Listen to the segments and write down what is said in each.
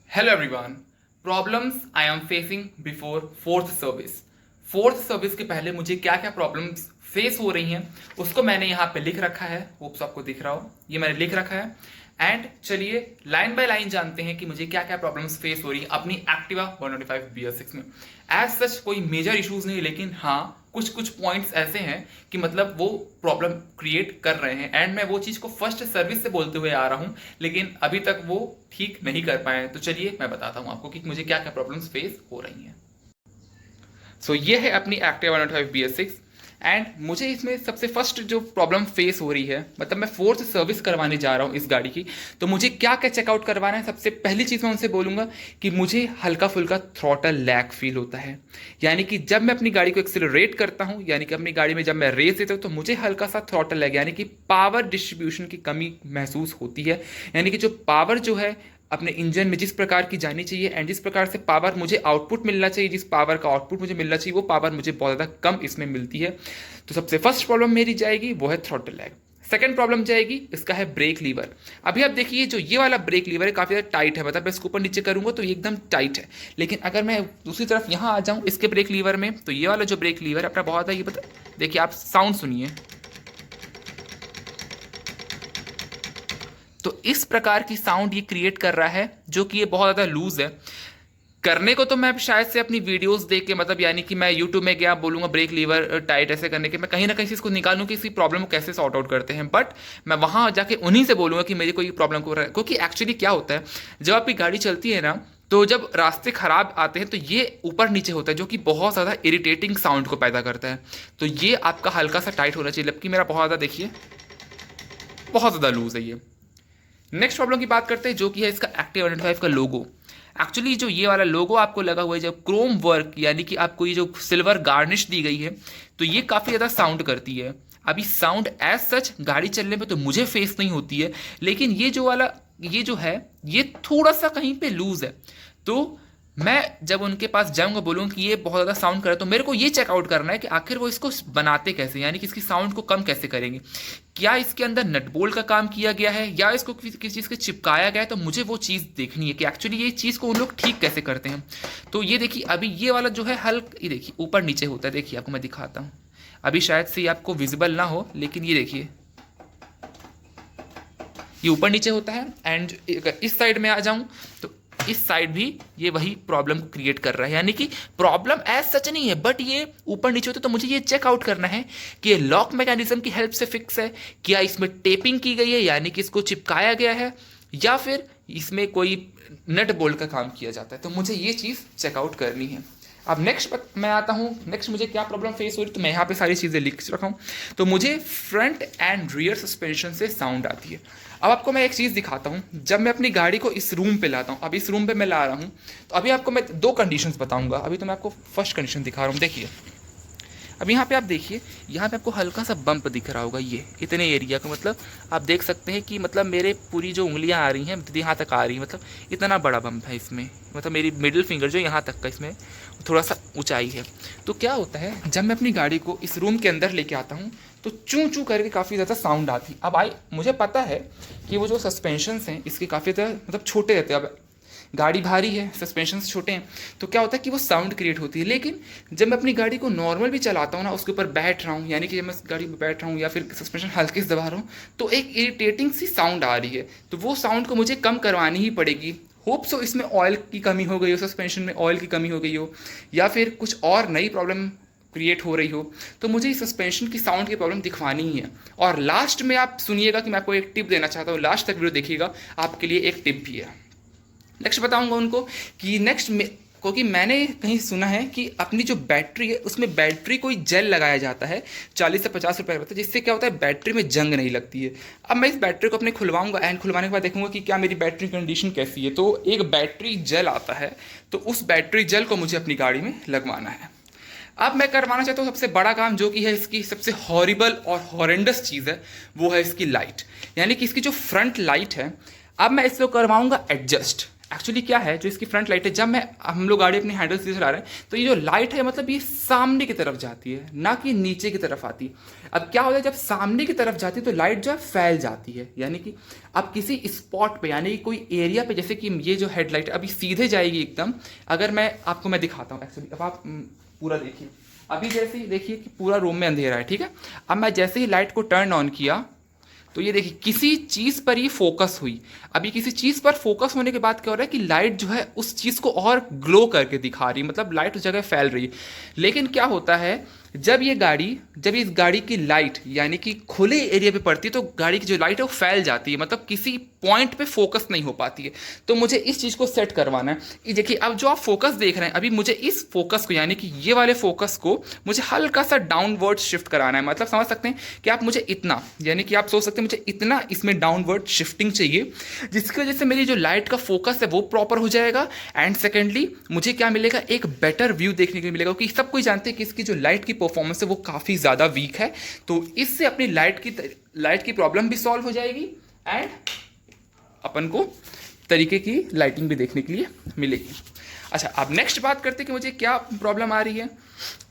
Hello everyone. Problems I am facing before fourth service. Fourth service के पहले मुझे क्या क्या प्रॉब्लम्स फेस हो रही हैं उसको मैंने यहाँ पे लिख रखा है। होप्स आपको दिख रहा हो, ये मैंने लिख रखा है। एंड चलिए लाइन बाय लाइन जानते हैं कि मुझे क्या क्या प्रॉब्लम्स फेस हो रही है अपनी एक्टिवा 125 BS6 में। एज सच कोई मेजर इश्यूज नहीं, लेकिन हाँ कुछ कुछ पॉइंट्स ऐसे हैं कि मतलब वो प्रॉब्लम क्रिएट कर रहे हैं एंड मैं वो चीज़ को फर्स्ट सर्विस से बोलते हुए आ रहा हूँ, लेकिन अभी तक वो ठीक नहीं कर पाए हैं। तो चलिए मैं बताता हूँ आपको कि मुझे क्या क्या प्रॉब्लम्स फेस हो रही हैं। सो ये है अपनी एक्टिवा 125 BS6 एंड मुझे इसमें सबसे फर्स्ट जो प्रॉब्लम फेस हो रही है, मतलब मैं फोर्थ सर्विस करवाने जा रहा हूँ इस गाड़ी की, तो मुझे क्या क्या चेकआउट करवाना है। सबसे पहली चीज़ मैं उनसे बोलूँगा कि मुझे हल्का फुल्का थ्रॉटल लैग फील होता है, यानी कि जब मैं अपनी गाड़ी को एक्सेलरेट करता हूँ, यानी कि अपनी गाड़ी में जब मैं रेस देता हूँ तो मुझे हल्का सा थ्रॉटल लैग यानी कि पावर डिस्ट्रीब्यूशन की कमी महसूस होती है। यानी कि जो पावर जो है अपने इंजन में जिस प्रकार की जानी चाहिए एंड जिस प्रकार से पावर मुझे आउटपुट मिलना चाहिए, जिस पावर का आउटपुट मुझे मिलना चाहिए, वो पावर मुझे बहुत ज़्यादा कम इसमें मिलती है। तो सबसे फर्स्ट प्रॉब्लम मेरी जाएगी वो है थ्रॉटल लैग। सेकंड प्रॉब्लम जाएगी इसका है ब्रेक लीवर। अभी आप देखिए जो ये वाला ब्रेक लीवर है काफ़ी ज़्यादा टाइट है, मतलब मैं इसको ऊपर नीचे करूँगा तो ये एकदम टाइट है। लेकिन अगर मैं दूसरी तरफ यहाँ आ जाऊँ इसके ब्रेक लीवर में, तो ये वाला जो ब्रेक लीवर है अपना बहुत है, ये पता देखिए आप साउंड सुनिए। तो इस प्रकार की साउंड ये क्रिएट कर रहा है जो कि ये बहुत ज़्यादा लूज है। करने को तो मैं शायद से अपनी वीडियोस देख के, मतलब यानी कि मैं यूट्यूब में गया बोलूँगा ब्रेक लीवर टाइट ऐसे करने के, मैं कहीं ना कहीं इसको निकालूँ कि इसी प्रॉब्लम को कैसे सॉर्ट आउट करते हैं। बट मैं वहाँ जाके उन्हीं से बोलूँगा कि मेरी कोई प्रॉब्लम को रहा है, क्योंकि एक्चुअली क्या होता है जब आपकी गाड़ी चलती है ना, तो जब रास्ते खराब आते हैं तो ये ऊपर नीचे होता है जो कि बहुत ज़्यादा इरिटेटिंग साउंड को पैदा करता है। तो ये आपका हल्का सा टाइट होना चाहिए, जबकि मेरा बहुत ज़्यादा देखिए बहुत ज़्यादा लूज है ये। नेक्स्ट प्रॉब्लम की बात करते हैं जो कि है इसका एक्टिव 125 का लोगो। एक्चुअली जो ये वाला लोगो आपको लगा हुआ है, जब क्रोम वर्क यानी कि आपको ये जो सिल्वर गार्निश दी गई है, तो ये काफ़ी ज़्यादा साउंड करती है। अभी साउंड एज सच गाड़ी चलने में तो मुझे फेस नहीं होती है, लेकिन ये जो वाला ये जो है ये थोड़ा सा कहीं पे लूज है। तो मैं जब उनके पास जाऊंगा बोलूँगा कि ये बहुत ज़्यादा साउंड कर रहा है, तो मेरे को ये चेकआउट करना है कि आखिर वो इसको बनाते कैसे, यानी कि इसकी साउंड को कम कैसे करेंगे। क्या इसके अंदर नट बोल्ट का काम किया गया है या इसको किसी चीज़ के चिपकाया गया है, तो मुझे वो चीज़ देखनी है कि एक्चुअली ये चीज़ को उन लोग ठीक कैसे करते हैं। तो ये देखिए अभी ये वाला जो है हल्का, ये देखिए ऊपर नीचे होता है, देखिए आपको मैं दिखाता हूँ। अभी शायद से ये आपको विजिबल ना हो, लेकिन ये देखिए ये ऊपर नीचे होता है। एंड इस साइड में आ जाऊँ तो इस साइड भी ये वही प्रॉब्लम क्रिएट कर रहा है, यानी कि प्रॉब्लम एज सच नहीं है बट ये ऊपर नीचे होता है। तो मुझे ये चेकआउट करना है कि ये लॉक मैकेनिज्म की हेल्प से फिक्स है, क्या इसमें टेपिंग की गई है यानी कि इसको चिपकाया गया है, या फिर इसमें कोई नट बोल्ट का काम किया जाता है। तो मुझे ये चीज़ चेकआउट करनी है। अब नेक्स्ट मैं आता हूँ, नेक्स्ट मुझे क्या प्रॉब्लम फेस हो रही है, तो मैं यहाँ पे सारी चीज़ें लिख रखा हूँ। तो मुझे फ्रंट एंड रियर सस्पेंशन से साउंड आती है। अब आपको मैं एक चीज़ दिखाता हूँ, जब मैं अपनी गाड़ी को इस रूम पे लाता हूँ, अब इस रूम पे मैं ला रहा हूँ, तो अभी आपको मैं दो कंडीशंस बताऊँगा। अभी तो मैं आपको फर्स्ट कंडीशन दिखा रहा हूँ, देखिए अब यहाँ पे आप देखिए, यहाँ पे आपको हल्का सा बम्प दिख रहा होगा, ये इतने एरिया का, मतलब आप देख सकते हैं कि मतलब मेरे पूरी जो उंगलियाँ आ रही हैं यहाँ तक आ रही हैं, मतलब इतना बड़ा बम्प है इसमें, मतलब मेरी मिडिल फिंगर जो यहाँ तक का इसमें थोड़ा सा ऊंचाई है। तो क्या होता है जब मैं अपनी गाड़ी को इस रूम के अंदर लेके आता हूँ तो चूँ चूँ करके काफ़ी ज़्यादा साउंड आती। अब मुझे पता है कि वो जो सस्पेंशंस हैं इसके काफ़ी ज़्यादा मतलब छोटे रहते हैं। अब गाड़ी भारी है, सस्पेंशन छोटे हैं, तो क्या होता है कि वो साउंड क्रिएट होती है। लेकिन जब मैं अपनी गाड़ी को नॉर्मल भी चलाता हूँ ना, उसके ऊपर बैठ रहा हूँ, यानी कि जब मैं गाड़ी में बैठ रहा हूँ या फिर सस्पेंशन हल्के से दबा रहा हूँ, तो एक इरिटेटिंग सी साउंड आ रही है। तो वो साउंड को मुझे कम करवानी ही पड़ेगी। होप सो इसमें ऑयल की कमी हो गई हो, सस्पेंशन में ऑयल की कमी हो गई हो, या फिर कुछ और नई प्रॉब्लम क्रिएट हो रही हो, तो मुझे इस सस्पेंशन की साउंड की प्रॉब्लम दिखवानी ही है। और लास्ट में आप सुनिएगा कि मैं आपको एक टिप देना चाहता हूँ, लास्ट तक वीडियो देखिएगा, आपके लिए एक टिप भी है। नेक्स्ट बताऊंगा उनको कि नेक्स्ट में, क्योंकि मैंने कहीं सुना है कि अपनी जो बैटरी है उसमें बैटरी कोई जेल लगाया जाता है 40 से 50 रुपये का पड़ता है, जिससे क्या होता है बैटरी में जंग नहीं लगती है। अब मैं इस बैटरी को अपने खुलवाऊंगा एंड खुलवाने के बाद देखूंगा कि क्या मेरी बैटरी कंडीशन कैसी है। तो एक बैटरी जेल आता है, तो उस बैटरी जेल को मुझे अपनी गाड़ी में लगवाना है। अब मैं करवाना चाहता हूँ सबसे बड़ा काम जो कि है इसकी सबसे हॉरिबल और हॉरेंडस चीज़ है, वो है इसकी लाइट, यानी कि इसकी जो फ्रंट लाइट है। अब मैं इसको करवाऊंगा एडजस्ट। एक्चुअली क्या है, जो इसकी फ्रंट लाइट है, जब हम लोग गाड़ी अपनी हैंडल से चला रहे हैं तो ये जो लाइट है मतलब ये सामने की तरफ जाती है, ना कि नीचे की तरफ आती है। अब क्या होता है, जब सामने की तरफ जाती है तो लाइट जो है फैल जाती है, यानी कि अब किसी स्पॉट पे यानी कि कोई एरिया पे, जैसे कि ये जो हेडलाइट है अभी सीधे जाएगी एकदम, अगर मैं आपको मैं दिखाता हूँ एक्चुअली, अब आप पूरा देखिए, अभी जैसे ही देखिए कि पूरा रूम में अंधेरा है, ठीक है। अब मैं जैसे ही लाइट को टर्न ऑन किया तो ये देखिए किसी चीज़ पर ये फोकस हुई। अभी किसी चीज़ पर फोकस होने के बाद क्या हो रहा है कि लाइट जो है उस चीज़ को और ग्लो करके दिखा रही है, मतलब लाइट उस जगह फैल रही है। लेकिन क्या होता है, जब इस गाड़ी की लाइट यानी कि खुले एरिया पे पड़ती है तो गाड़ी की जो लाइट है वो फैल जाती है, मतलब किसी पॉइंट पे फोकस नहीं हो पाती है। तो मुझे इस चीज़ को सेट करवाना है। ये देखिए, अब जो आप फोकस देख रहे हैं, अभी मुझे इस फोकस को यानी कि ये वाले फोकस को मुझे हल्का सा डाउनवर्ड शिफ्ट कराना है। मतलब समझ सकते हैं कि आप मुझे इतना, यानी कि आप सोच सकते हैं मुझे इतना इसमें डाउनवर्ड शिफ्टिंग चाहिए, जिसकी वजह से मेरी जो लाइट का फोकस है वो प्रॉपर हो जाएगा। एंड सेकेंडली मुझे क्या मिलेगा, एक बेटर व्यू देखने को मिलेगा, क्योंकि सब कोई जानते हैं कि इसकी जो लाइट की परफॉर्मेंस है वो काफ़ी ज़्यादा वीक है। तो इससे अपनी लाइट की प्रॉब्लम भी सॉल्व हो जाएगी एंड अपन को तरीके की लाइटिंग भी देखने के लिए मिलेगी। अच्छा, अब नेक्स्ट बात करते हैं कि मुझे क्या प्रॉब्लम आ रही है।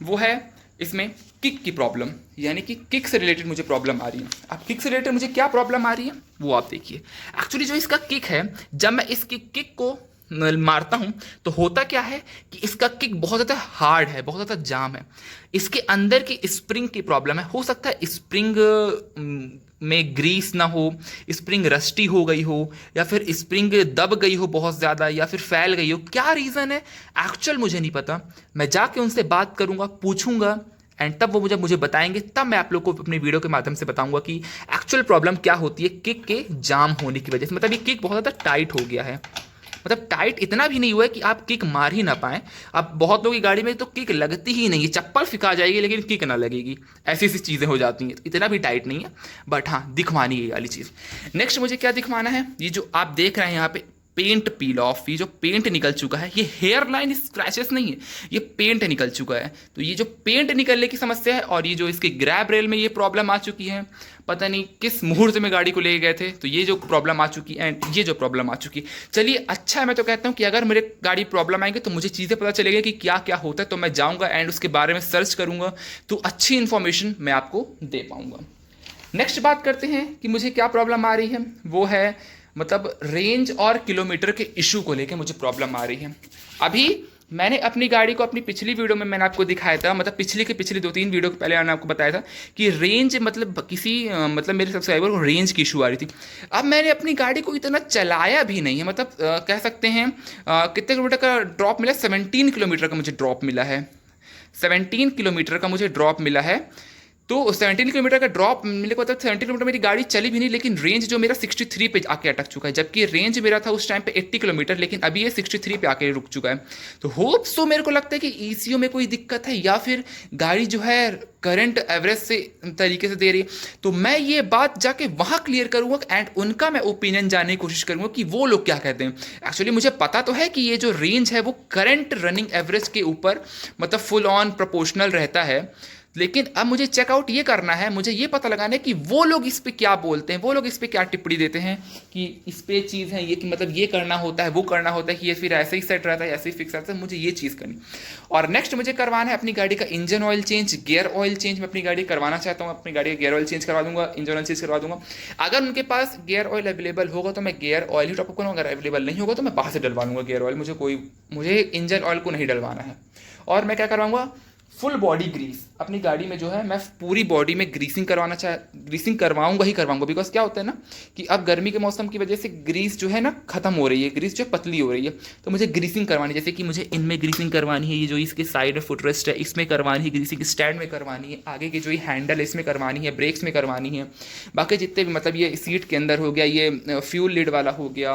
वो है इसमें किक की प्रॉब्लम, यानी कि किक से रिलेटेड मुझे प्रॉब्लम आ रही है। अब किक से रिलेटेड मुझे क्या प्रॉब्लम आ रही है वो आप देखिए। एक्चुअली जो इसका किक है, जब मैं इसकी किक को मारता हूं तो होता क्या है कि इसका किक बहुत ज़्यादा हार्ड है, बहुत ज़्यादा जाम है। इसके अंदर की स्प्रिंग की प्रॉब्लम है। हो सकता है स्प्रिंग में ग्रीस ना हो, स्प्रिंग रस्टी हो गई हो, या फिर स्प्रिंग दब गई हो बहुत ज़्यादा, या फिर फैल गई हो। क्या रीज़न है एक्चुअल मुझे नहीं पता। मैं जाके उनसे बात करूँगा, पूछूंगा एंड तब वो मुझे बताएंगे, तब मैं आप लोग को अपनी वीडियो के माध्यम से बताऊंगा कि एक्चुअल प्रॉब्लम क्या होती है किक के जाम होने की वजह से। मतलब ये किक बहुत ज़्यादा टाइट हो गया है, मतलब टाइट इतना भी नहीं हुआ है कि आप किक मार ही ना पाएं। अब बहुत लोगों की गाड़ी में तो किक लगती ही नहीं है, चप्पल फिका जाएगी लेकिन किक ना लगेगी, ऐसी ऐसी चीज़ें हो जाती हैं। तो इतना भी टाइट नहीं है, बट हाँ दिखवानी है ये वाली चीज़। नेक्स्ट मुझे क्या दिखवाना है, ये जो आप देख रहे हैं यहाँ पे पेंट पील ऑफ, ये जो पेंट निकल चुका है, ये हेयर लाइन स्क्रैचेस नहीं है, ये पेंट निकल चुका है। तो ये जो पेंट निकलने की समस्या है, और ये जो इसकी ग्रैब रेल में ये प्रॉब्लम आ चुकी है, पता नहीं किस मुहूर्त में गाड़ी को ले गए थे, तो ये जो प्रॉब्लम आ चुकी है एंड ये जो प्रॉब्लम आ चुकी है। चलिए अच्छा है, मैं तो कहता हूँ कि अगर मेरे गाड़ी प्रॉब्लम आएंगे तो मुझे चीज़ें पता चलेगी कि क्या क्या होता है, तो मैं जाऊँगा एंड उसके बारे में सर्च करूँगा, तो अच्छी इन्फॉर्मेशन मैं आपको दे पाऊँगा। नेक्स्ट बात करते हैं कि मुझे क्या प्रॉब्लम आ रही है। वो है मतलब रेंज और किलोमीटर के इशू को लेके मुझे प्रॉब्लम आ रही है। अभी मैंने अपनी गाड़ी को अपनी पिछली वीडियो में मैंने आपको दिखाया था, मतलब पिछली 2-3 वीडियो के पहले मैंने आपको बताया था कि रेंज मतलब मतलब मेरे सब्सक्राइबर को रेंज की इशू आ रही थी। अब मैंने अपनी गाड़ी को इतना चलाया भी नहीं है, मतलब कह सकते हैं कितने किलोमीटर का ड्रॉप मिला, 17 किलोमीटर का मुझे ड्रॉप मिला है। 17 किलोमीटर का मुझे ड्रॉप मिला है। तो 17 किलोमीटर का ड्रॉप मिलने को मतलब 17 किलोमीटर मेरी गाड़ी चली भी नहीं, लेकिन रेंज जो मेरा 63 पे आके अटक चुका है, जबकि रेंज मेरा था उस टाइम पे 80 किलोमीटर, लेकिन अभी ये 63 पे आके रुक चुका है। तो होप सो मेरे को लगता है कि ईसीयू में कोई दिक्कत है, या फिर गाड़ी जो है करंट एवरेज से तरीके से दे रही है। तो मैं ये बात जाके वहाँ क्लियर करूँगा एंड उनका मैं ओपिनियन जानने की कोशिश करूँगा कि वो लोग क्या कहते हैं। एक्चुअली मुझे पता तो है कि ये जो रेंज है वो करंट रनिंग एवरेज के ऊपर मतलब फुल ऑन प्रोपोर्शनल रहता है, लेकिन अब मुझे चेकआउट ये करना है, मुझे ये पता लगाना है कि वो लोग इस पे क्या बोलते हैं, वो लोग इस पे क्या टिप्पणी देते हैं कि इस पे चीज़ है ये कि मतलब ये करना होता है, वो करना होता है, कि ये फिर ऐसे ही सेट रहता है, ऐसे ही फिक्स रहता है। मुझे ये चीज़ करनी। और नेक्स्ट मुझे करवाना है अपनी गाड़ी का engine oil change, gear oil change. मैं अपनी गाड़ी करवाना चाहता हूँ, अपनी गाड़ी का गियर ऑयल चेंज करवा दूंगा, इंजन ऑयल चेंज करवा दूंगा। अगर उनके पास गियर ऑयल अवेलेबल होगा तो मैं गियर ऑयल ही टॉपअप करूँगा, अगर अवेलेबल नहीं होगा तो मैं बाहर से डलवा लूँगा गियर ऑयल। मुझे इंजन ऑयल को नहीं डलवाना है। और मैं क्या करवाऊँगा, फुल बॉडी ग्रीस अपनी गाड़ी में जो है मैं पूरी बॉडी में ग्रीसिंग करवाऊंगा ही करवाऊंगा। बिकॉज क्या होता है ना कि अब गर्मी के मौसम की वजह से ग्रीस जो है ना खत्म हो रही है, ग्रीस जो पतली हो रही है, तो मुझे ग्रीसिंग करवानी, जैसे कि मुझे इनमें ग्रीसिंग करवानी है, ये जो इसके साइड में फुटरेस्ट है इसमें करवानी है ग्रीसिंग, स्टैंड में करवानी है, आगे की जो ये हैंडल है इसमें करवानी है, ब्रेक्स में करवानी है, बाकी जितने भी मतलब ये सीट के अंदर हो गया, ये फ्यूल लिड वाला हो गया,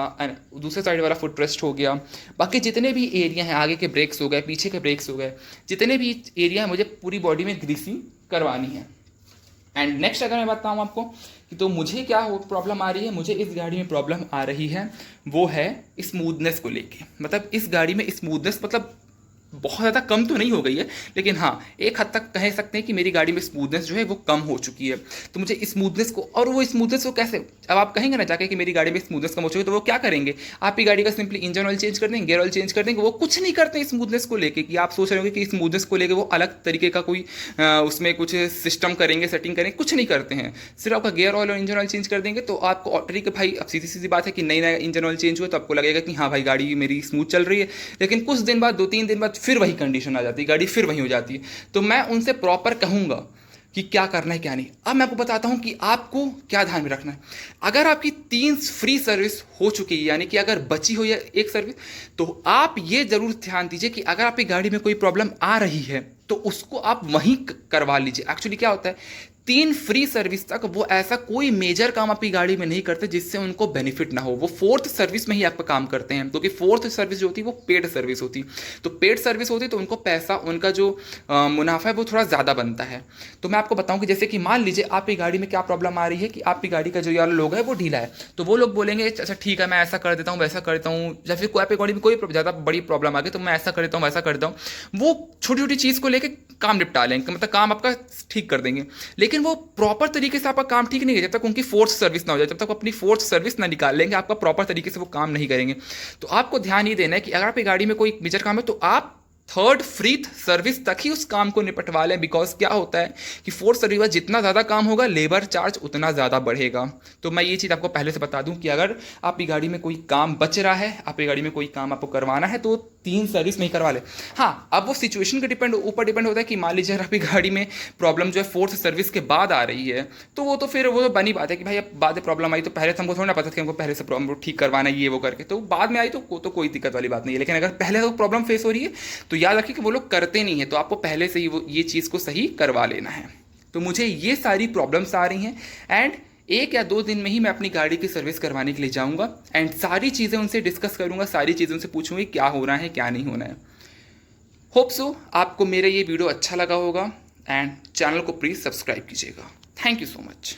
दूसरे साइड वाला फुटरेस्ट हो गया, बाकी जितने भी एरिया हैं, आगे के ब्रेक्स हो गए, पीछे के ब्रेक्स हो गए, जितने भी एरिया है मुझे पूरी बॉडी में ग्रीसिंग करवानी है। एंड नेक्स्ट अगर मैं बताऊँ आपको कि तो मुझे क्या प्रॉब्लम आ रही है, मुझे इस गाड़ी में प्रॉब्लम आ रही है वो है स्मूथनेस को लेके। मतलब इस गाड़ी में स्मूथनेस मतलब बहुत ज़्यादा कम तो नहीं हो गई है, लेकिन हाँ एक हद तक कह सकते हैं कि मेरी गाड़ी में स्मूथनेस जो है वो कम हो चुकी है। तो मुझे स्मूथनेस को, और वो स्मूथनेस को कैसे, अब आप कहेंगे ना जाके कि मेरी गाड़ी में स्मूथनेस कम हो चुकी है, तो वो क्या करेंगे, आपकी गाड़ी का सिंपली इंजन ऑयल चेंज कर देंगे, गियर ऑयल चेंज कर देंगे। वो कुछ नहीं करते हैं स्मूथनेस को लेके, कि आप सोच रहे होंगे कि स्मूथनेस को लेके वो अलग तरीके का कोई उसमें कुछ सिस्टम करेंगे, सेटिंग करेंगे, कुछ नहीं करते हैं। सिर्फ आपका गियर ऑयल और इंजन ऑयल चेंज कर देंगे तो आपको ऑटोमेटिक, भाई अब सीधी सीधी बात है कि नई नया इंजन ऑयल चेंज हुआ तो आपको लगेगा कि हाँ भाई गाड़ी मेरी स्मूथ चल रही है। लेकिन कुछ दिन बाद, 2-3 दिन बाद फिर वही कंडीशन आ जाती है, गाड़ी फिर वही हो जाती है। तो मैं उनसे प्रॉपर कहूँगा कि क्या करना है क्या नहीं। अब मैं आपको बताता हूँ कि आपको क्या ध्यान में रखना है। अगर आपकी 3 फ्री सर्विस हो चुकी है, यानी कि अगर बची हो या एक सर्विस, तो आप ये जरूर ध्यान दीजिए कि अगर आपकी गाड़ी में कोई प्रॉब्लम आ रही है तो उसको आप वहीं करवा लीजिए। एक्चुअली क्या होता है, 3 फ्री सर्विस तक वो ऐसा कोई मेजर काम आपकी गाड़ी में नहीं करते जिससे उनको बेनिफिट ना हो। वो 4th सर्विस में ही आपका काम करते हैं, क्योंकि 4th सर्विस जो होती है वो पेड सर्विस होती है। तो पेड सर्विस होती है तो उनको पैसा, उनका जो मुनाफा है वो थोड़ा ज़्यादा बनता है। तो मैं आपको बताऊं कि जैसे कि मान लीजिए आपकी गाड़ी में क्या प्रॉब्लम आ रही है कि आपकी गाड़ी का जो यार लोग है वो ढीला है, तो वो लोग बोलेंगे अच्छा ठीक है मैं ऐसा कर देता हूँ, वैसा कर देता हूँ। या फिर कोई आपकी गाड़ी में कोई ज़्यादा बड़ी प्रॉब्लम आ गई तो मैं ऐसा कर देता हूँ, वैसा कर देता हूँ। वो छोटी छोटी चीज़ को लेकर काम निपटा लेंगे, मतलब काम आपका ठीक कर देंगे। लेकिन वो प्रॉपर तरीके से आपका काम ठीक नहीं है जब तक उनकी 4th सर्विस ना हो जाए, जब तक अपनी 4th सर्विस ना निकाल लेंगे, आपका प्रॉपर तरीके से वो काम नहीं करेंगे। तो आपको ध्यान ये देना है कि अगर आपकी गाड़ी में कोई मेजर काम है तो आप 3rd फ्री सर्विस तक ही उस काम को निपटवा लें। बिकॉज क्या होता है कि 4th सर्विस में जितना ज़्यादा काम होगा लेबर चार्ज उतना ज़्यादा बढ़ेगा। तो मैं ये चीज़ आपको पहले से बता दूं कि अगर आपकी गाड़ी में कोई काम बच रहा है, आपकी गाड़ी में कोई काम आपको करवाना है तो 3 सर्विस में ही करवा ले। हाँ अब वो सिचुएशन के ऊपर डिपेंड होता है कि मान लीजिए अगर आपकी गाड़ी में प्रॉब्लम जो है 4th सर्विस के बाद आ रही है तो वो तो फिर वो बनी बात है कि भाई अब बाद में प्रॉब्लम आई तो पहले तो हमको थोड़ा ना पता था कि हमको पहले से प्रॉब्लम ठीक करवाना है, ये वो करके तो बाद में आई तो कोई दिक्कत वाली बात नहीं है। लेकिन अगर पहले तो प्रॉब्लम फेस हो रही है तो याद रखिए कि वो लोग करते नहीं है, तो आपको पहले से ही वो ये चीज़ को सही करवा लेना है। तो मुझे ये सारी प्रॉब्लम्स आ रही हैं एंड 1 या 2 दिन में ही मैं अपनी गाड़ी की सर्विस करवाने के लिए जाऊंगा एंड सारी चीज़ें उनसे डिस्कस करूंगा, सारी चीज़ें उनसे पूछूंगी क्या हो रहा है क्या नहीं होना है। होप सो आपको मेरा ये वीडियो अच्छा लगा होगा एंड चैनल को प्लीज़ सब्सक्राइब कीजिएगा। Thank you so much.